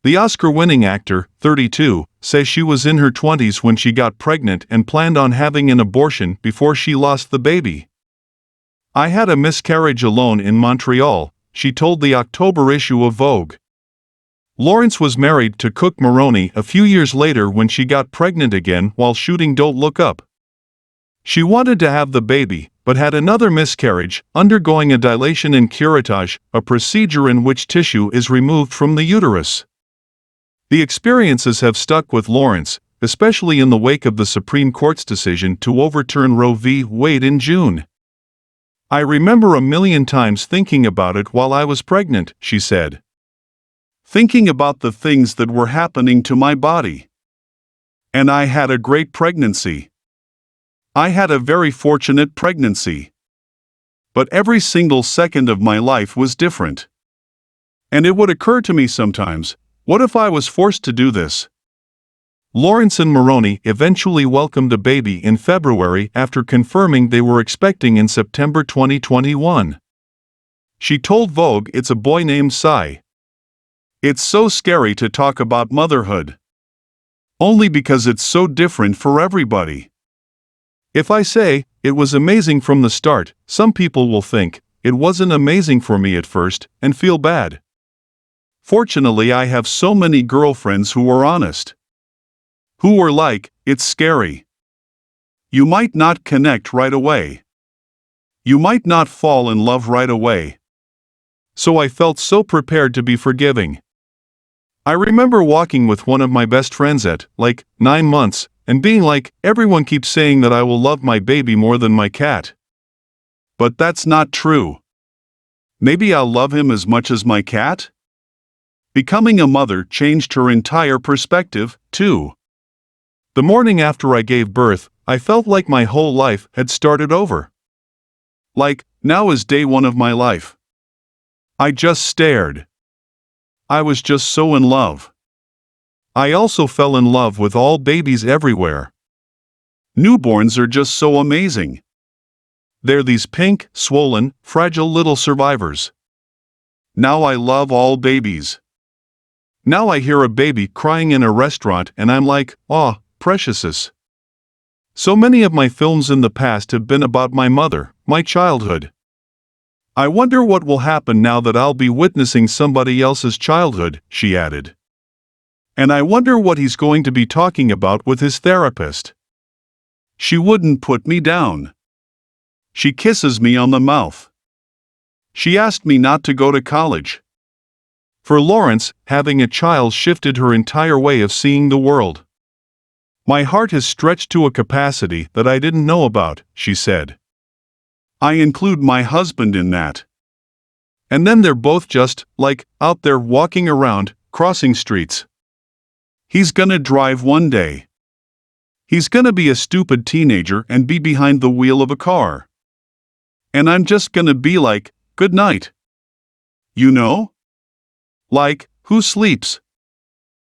The Oscar-winning actor, 32, says she was in her 20s when she got pregnant and planned on having an abortion before she lost the baby. "I had a miscarriage alone in Montreal," she told the October issue of Vogue. Lawrence was married to Cook Maroney a few years later when she got pregnant again while shooting Don't Look Up. She wanted to have the baby, but had another miscarriage, undergoing a dilation and curettage, a procedure in which tissue is removed from the uterus. The experiences have stuck with Lawrence, especially in the wake of the Supreme Court's decision to overturn Roe v. Wade in June. "I remember a million times thinking about it while I was pregnant," she said. "Thinking about the things that were happening to my body. And I had a great pregnancy. I had a very fortunate pregnancy. But every single second of my life was different. And it would occur to me sometimes, what if I was forced to do this?" Lawrence and Maroney eventually welcomed a baby in February after confirming they were expecting in September 2021. She told Vogue it's a boy named Cy. "It's so scary to talk about motherhood. Only because it's so different for everybody. If I say, it was amazing from the start, some people will think, it wasn't amazing for me at first, and feel bad. Fortunately, I have so many girlfriends who are honest. Who were like, it's scary. You might not connect right away. You might not fall in love right away. So I felt so prepared to be forgiving. I remember walking with one of my best friends at, 9 months, and being like, everyone keeps saying that I will love my baby more than my cat. But that's not true. Maybe I'll love him as much as my cat?" Becoming a mother changed her entire perspective, too. "The morning after I gave birth, I felt like my whole life had started over. Now is day one of my life. I just stared. I was just so in love. I also fell in love with all babies everywhere. Newborns are just so amazing. They're these pink, swollen, fragile little survivors. Now I love all babies. Now I hear a baby crying in a restaurant and I'm like, oh, preciousness. So many of my films in the past have been about my mother, my childhood. I wonder what will happen now that I'll be witnessing somebody else's childhood," she added. "And I wonder what he's going to be talking about with his therapist. She wouldn't put me down. She kisses me on the mouth. She asked me not to go to college." For Lawrence, having a child shifted her entire way of seeing the world. "My heart has stretched to a capacity that I didn't know about," she said. "I include my husband in that. And then they're both just, out there walking around, crossing streets. He's gonna drive one day. He's gonna be a stupid teenager and be behind the wheel of a car. And I'm just gonna be like, good night. You know? Who sleeps?"